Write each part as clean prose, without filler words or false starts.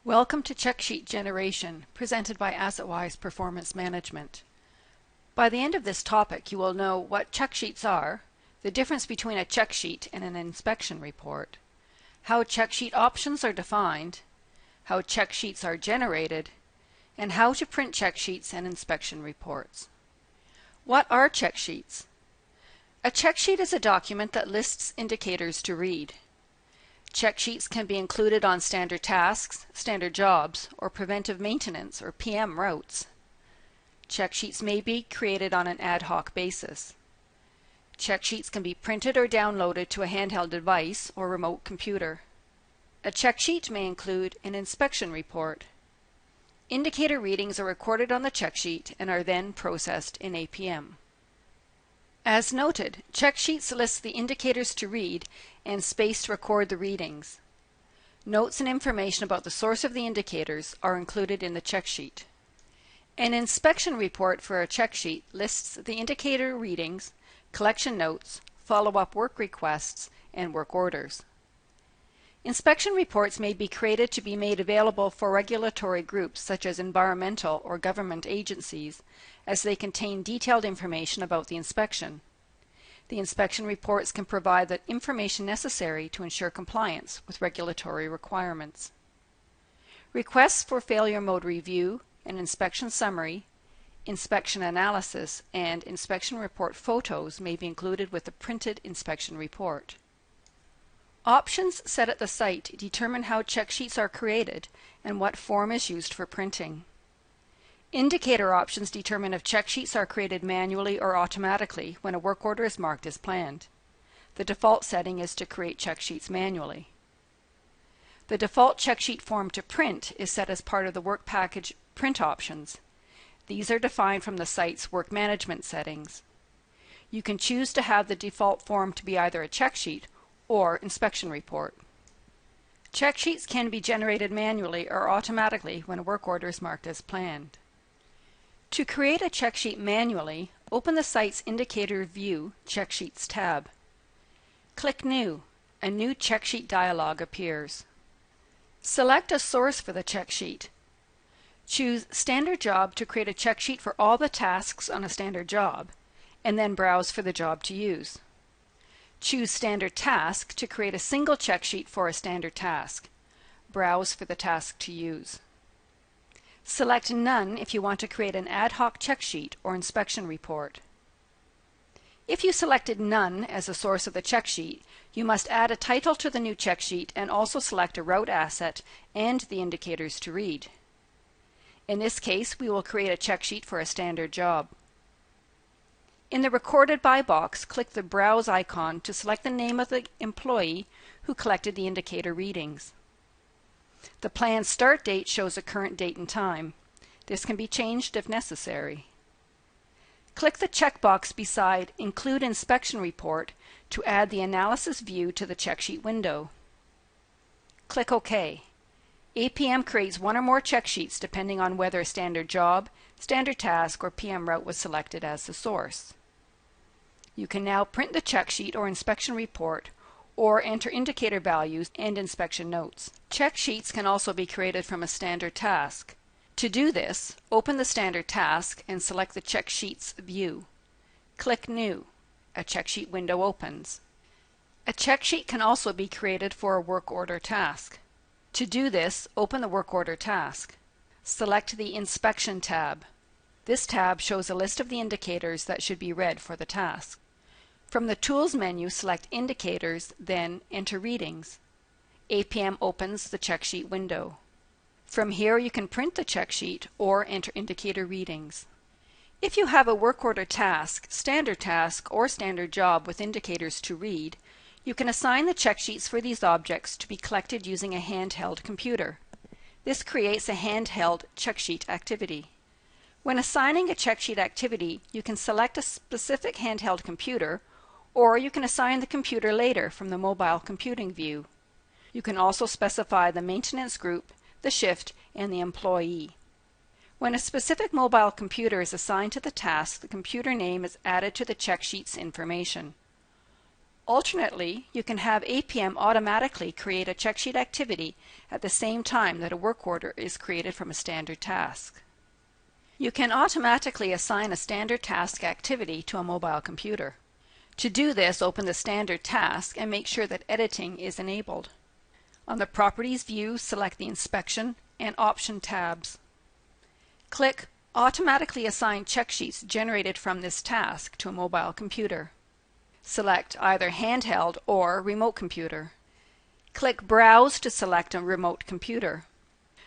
Welcome to Checksheet Generation, presented by AssetWise Performance Management. By the end of this topic, you will know what checksheets are, the difference between a checksheet and an inspection report, how checksheet options are defined, how checksheets are generated, and how to print checksheets and inspection reports. What are checksheets? A checksheet is a document that lists indicators to read. Checksheets can be included on standard tasks, standard jobs, or preventive maintenance or PM routes. Checksheets may be created on an ad hoc basis. Checksheets can be printed or downloaded to a handheld device or remote computer. A checksheet may include an inspection report. Indicator readings are recorded on the checksheet and are then processed in APM. As noted, checksheets list the indicators to read and space to record the readings. Notes and information about the source of the indicators are included in the checksheet. An inspection report for a checksheet lists the indicator readings, collection notes, follow-up work requests, and work orders. Inspection reports may be created to be made available for regulatory groups such as environmental or government agencies, as they contain detailed information about the inspection. The inspection reports can provide the information necessary to ensure compliance with regulatory requirements. Requests for failure mode review, an inspection summary, inspection analysis, and inspection report photos may be included with the printed inspection report. Options set at the site determine how checksheets are created and what form is used for printing. Indicator options determine if checksheets are created manually or automatically when a work order is marked as planned. The default setting is to create checksheets manually. The default checksheet form to print is set as part of the work package print options. These are defined from the site's work management settings. You can choose to have the default form to be either a checksheet or inspection report. Checksheets can be generated manually or automatically when a work order is marked as planned. To create a checksheet manually, open the site's Indicator View Checksheets tab. Click New. A new checksheet dialog appears. Select a source for the checksheet. Choose Standard Job to create a checksheet for all the tasks on a standard job, and then browse for the job to use. Choose Standard Task to create a single checksheet for a standard task. Browse for the task to use. Select None if you want to create an ad hoc checksheet or inspection report. If you selected None as the source of the checksheet, you must add a title to the new checksheet and also select a route asset and the indicators to read. In this case, we will create a checksheet for a standard job. In the Recorded By box, click the Browse icon to select the name of the employee who collected the indicator readings. The planned start date shows a current date and time. This can be changed if necessary. Click the checkbox beside Include Inspection Report to add the analysis view to the checksheet window. Click OK. APM creates one or more checksheets depending on whether a standard job, standard task, or PM route was selected as the source. You can now print the checksheet or inspection report or enter indicator values and inspection notes. Checksheets can also be created from a standard task. To do this, open the standard task and select the Checksheets view. Click New. A checksheet window opens. A checksheet can also be created for a work order task. To do this, open the work order task. Select the Inspection tab. This tab shows a list of the indicators that should be read for the task. From the Tools menu, select Indicators, then Enter Readings. APM opens the checksheet window. From here, you can print the checksheet or enter indicator readings. If you have a work order task, standard task, or standard job with indicators to read, you can assign the checksheets for these objects to be collected using a handheld computer. This creates a handheld checksheet activity. When assigning a checksheet activity, you can select a specific handheld computer, or you can assign the computer later from the mobile computing view. You can also specify the maintenance group, the shift, and the employee. When a specific mobile computer is assigned to the task, the computer name is added to the checksheet's information. Alternately, you can have APM automatically create a checksheet activity at the same time that a work order is created from a standard task. You can automatically assign a standard task activity to a mobile computer. To do this, open the standard task and make sure that editing is enabled. On the Properties view, select the Inspection and Option tabs. Click Automatically Assign Checksheets generated from this task to a mobile computer. Select either handheld or remote computer. Click Browse to select a remote computer.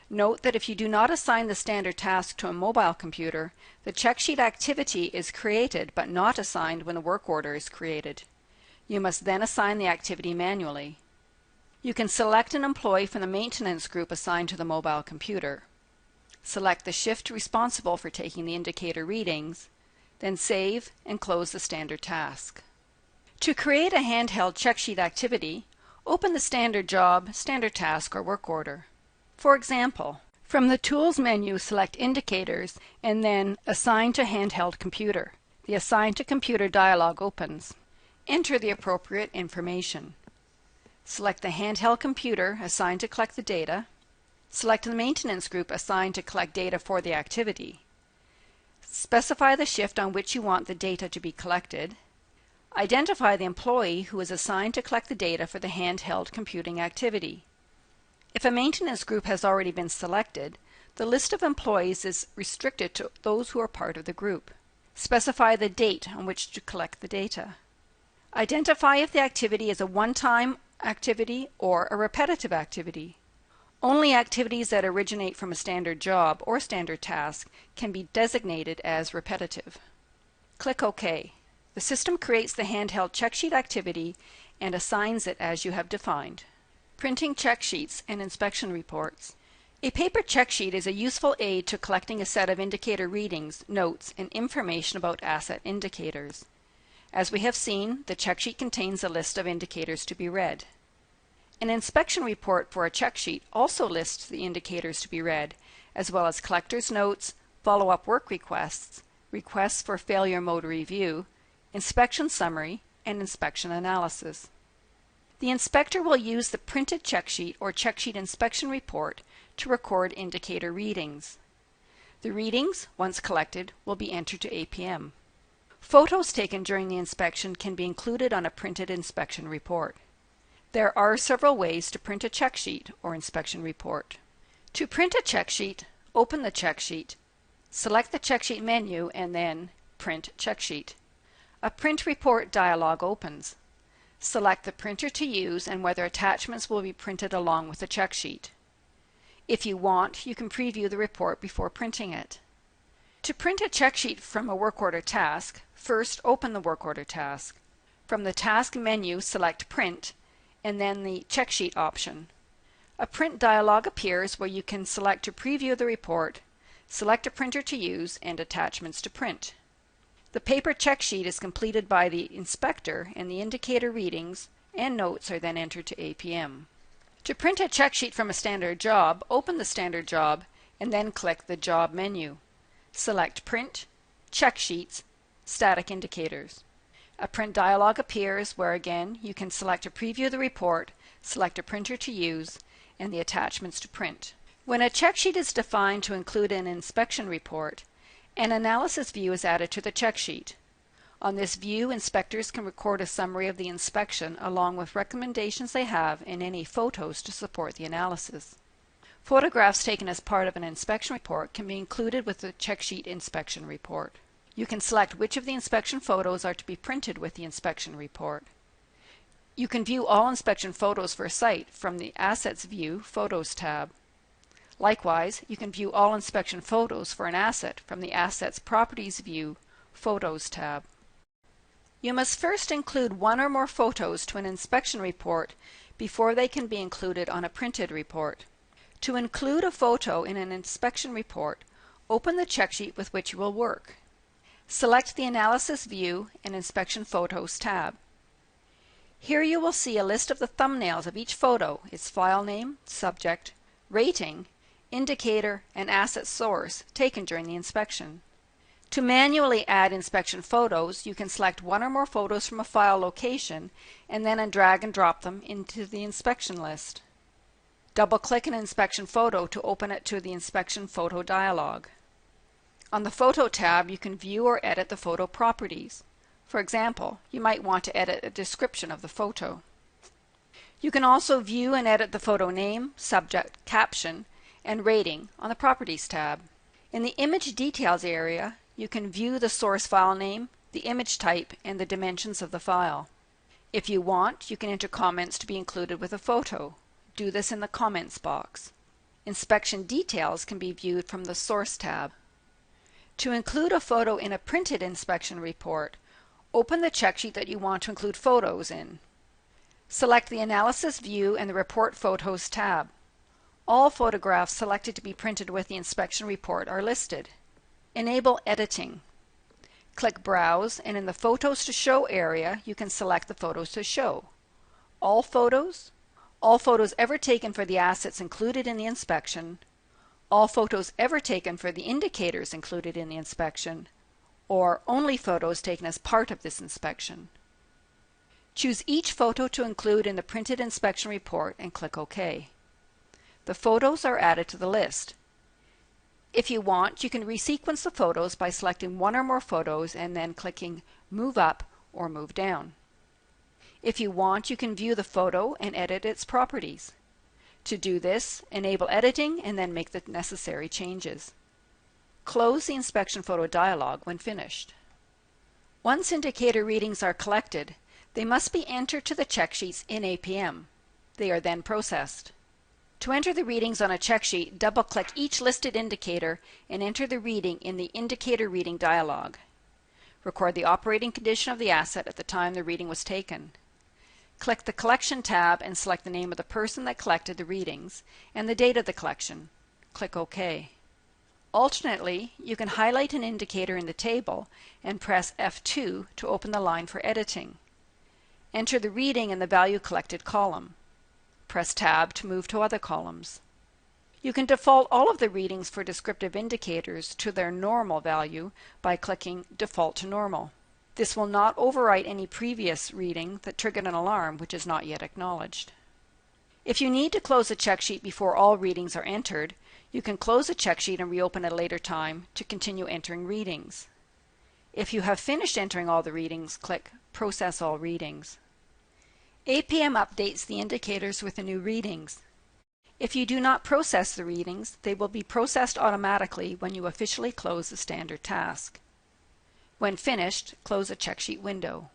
Note that if you do not assign the standard task to a mobile computer, the checksheet activity is created but not assigned when the work order is created. You must then assign the activity manually. You can select an employee from the maintenance group assigned to the mobile computer. Select the shift responsible for taking the indicator readings, then save and close the standard task. To create a handheld checksheet activity, open the standard job, standard task, or work order. For example, from the Tools menu, select Indicators and then Assign to Handheld Computer. The Assign to Computer dialog opens. Enter the appropriate information. Select the handheld computer assigned to collect the data. Select the maintenance group assigned to collect data for the activity. Specify the shift on which you want the data to be collected. Identify the employee who is assigned to collect the data for the handheld computing activity. If a maintenance group has already been selected, the list of employees is restricted to those who are part of the group. Specify the date on which to collect the data. Identify if the activity is a one-time activity or a repetitive activity. Only activities that originate from a standard job or standard task can be designated as repetitive. Click OK. The system creates the handheld checksheet activity and assigns it as you have defined. Printing checksheets and inspection reports. A paper checksheet is a useful aid to collecting a set of indicator readings, notes, and information about asset indicators. As we have seen, the checksheet contains a list of indicators to be read. An inspection report for a checksheet also lists the indicators to be read, as well as collector's notes, follow-up work requests, requests for failure mode review, inspection summary, and inspection analysis. The inspector will use the printed checksheet or checksheet inspection report to record indicator readings. The readings, once collected, will be entered to APM. Photos taken during the inspection can be included on a printed inspection report. There are several ways to print a checksheet or inspection report. To print a checksheet, open the checksheet, select the checksheet menu, and then Print Checksheet. A Print Report dialog opens. Select the printer to use and whether attachments will be printed along with the checksheet. If you want, you can preview the report before printing it. To print a checksheet from a work order task, first open the work order task. From the Task menu, select Print and then the Checksheet option. A print dialog appears where you can select to preview the report, select a printer to use, and attachments to print. The paper checksheet is completed by the inspector and the indicator readings and notes are then entered to APM. To print a checksheet from a standard job, open the standard job and then click the Job menu. Select Print, Checksheets, Static Indicators. A print dialog appears where again you can select to preview the report, select a printer to use, and the attachments to print. When a checksheet is defined to include an inspection report, an analysis view is added to the checksheet. On this view, inspectors can record a summary of the inspection along with recommendations they have and any photos to support the analysis. Photographs taken as part of an inspection report can be included with the checksheet inspection report. You can select which of the inspection photos are to be printed with the inspection report. You can view all inspection photos for a site from the Assets View Photos tab. Likewise, you can view all inspection photos for an asset from the Assets Properties View Photos tab. You must first include one or more photos to an inspection report before they can be included on a printed report. To include a photo in an inspection report, open the checksheet with which you will work. Select the Analysis View and Inspection Photos tab. Here you will see a list of the thumbnails of each photo, its file name, subject, rating, indicator, and asset source taken during the inspection. To manually add inspection photos, you can select one or more photos from a file location and then drag and drop them into the inspection list. Double-click an inspection photo to open it to the inspection photo dialog. On the Photo tab, you can view or edit the photo properties. For example, you might want to edit a description of the photo. You can also view and edit the photo name, subject, caption, and rating on the Properties tab. In the Image Details area, you can view the source file name, the image type, and the dimensions of the file. If you want, you can enter comments to be included with a photo. Do this in the Comments box. Inspection details can be viewed from the Source tab. To include a photo in a printed inspection report, open the checksheet that you want to include photos in. Select the Analysis View and the Report Photos tab. All photographs selected to be printed with the inspection report are listed. Enable editing. Click Browse, and in the Photos to Show area, you can select the photos to show. All photos ever taken for the assets included in the inspection, all photos ever taken for the indicators included in the inspection, or only photos taken as part of this inspection. Choose each photo to include in the printed inspection report and click OK. The photos are added to the list. If you want, you can resequence the photos by selecting one or more photos and then clicking Move Up or Move Down. If you want, you can view the photo and edit its properties. To do this, enable editing and then make the necessary changes. Close the inspection photo dialog when finished. Once indicator readings are collected, they must be entered to the check sheets in APM. They are then processed. To enter the readings on a check sheet, double-click each listed indicator and enter the reading in the Indicator Reading dialog. Record the operating condition of the asset at the time the reading was taken. Click the Collection tab and select the name of the person that collected the readings and the date of the collection. Click OK. Alternately, you can highlight an indicator in the table and press F2 to open the line for editing. Enter the reading in the Value Collected column. Press Tab to move to other columns. You can default all of the readings for descriptive indicators to their normal value by clicking Default to Normal. This will not overwrite any previous reading that triggered an alarm which is not yet acknowledged. If you need to close a check sheet before all readings are entered, you can close a check sheet and reopen at a later time to continue entering readings. If you have finished entering all the readings, click Process All Readings. APM updates the indicators with the new readings. If you do not process the readings, they will be processed automatically when you officially close the standard task. When finished, close a checksheet window.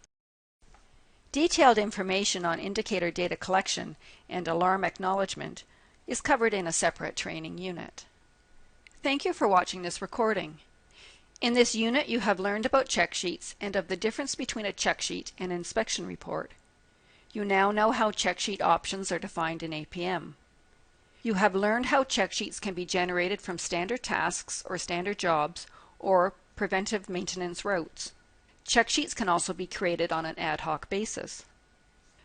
Detailed information on indicator data collection and alarm acknowledgement is covered in a separate training unit. Thank you for watching this recording. In this unit, you have learned about check sheets and of the difference between a check sheet and an inspection report. You now know how check sheet options are defined in APM. You have learned how check sheets can be generated from standard tasks or standard jobs or preventive maintenance routes. Check sheets can also be created on an ad hoc basis.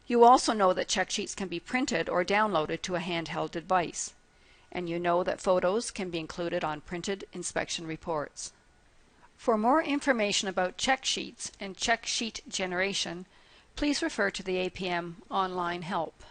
You also know that check sheets can be printed or downloaded to a handheld device. And you know that photos can be included on printed inspection reports. For more information about check sheets and check sheet generation, please refer to the APM online help.